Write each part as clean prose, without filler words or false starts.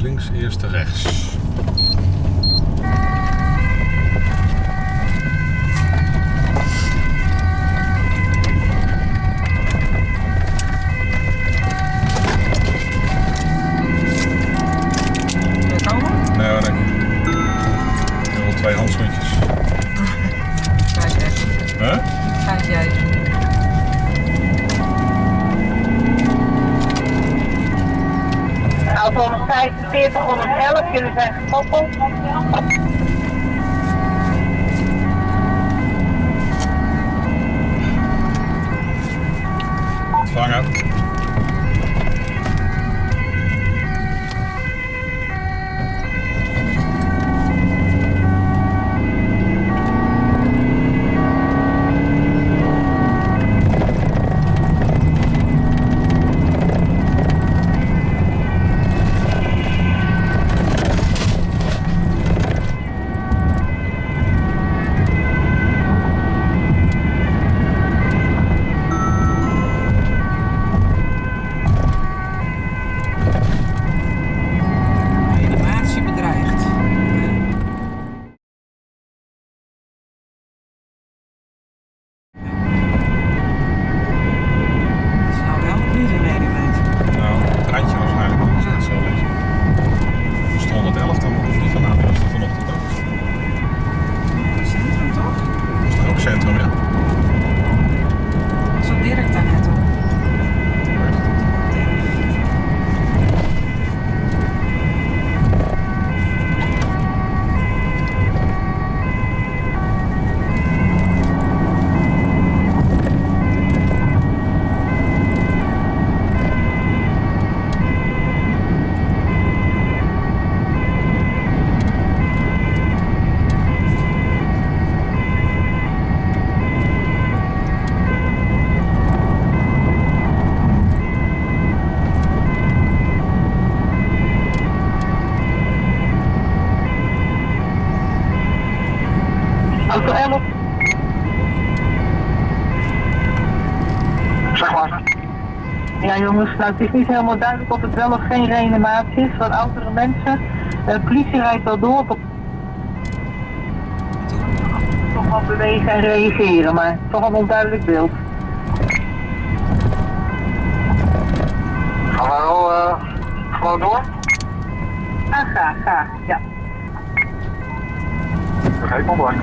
links, eerste rechts. Nee hoor, denk ik. Ik heb wel 2 handschoentjes. Kijk eens. Huh? Kijk jij. Auto 145, 111, jullie zijn gekoppeld. Ontvangen. Animatie bedreigd. Dat is nou wel of niet in Nederland? Nou, het randje waarschijnlijk. Dat is net zo leuk. Dat is 111 dan, moet er niet vandaan. Dat is er vanochtend ook. Het centrum toch? Dat is toch ook centrum, ja. Zo direct daar net op. Auto 11. Zeg maar. Ja jongens, nou het is niet helemaal duidelijk of het wel of geen reanimatie is van oudere mensen. De politie rijdt wel door op toch wel bewegen en reageren, maar toch een onduidelijk beeld. Gaan we wel gewoon door? Graag, ja. Geen contact.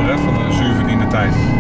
hè, van de zuurverdiende tijd.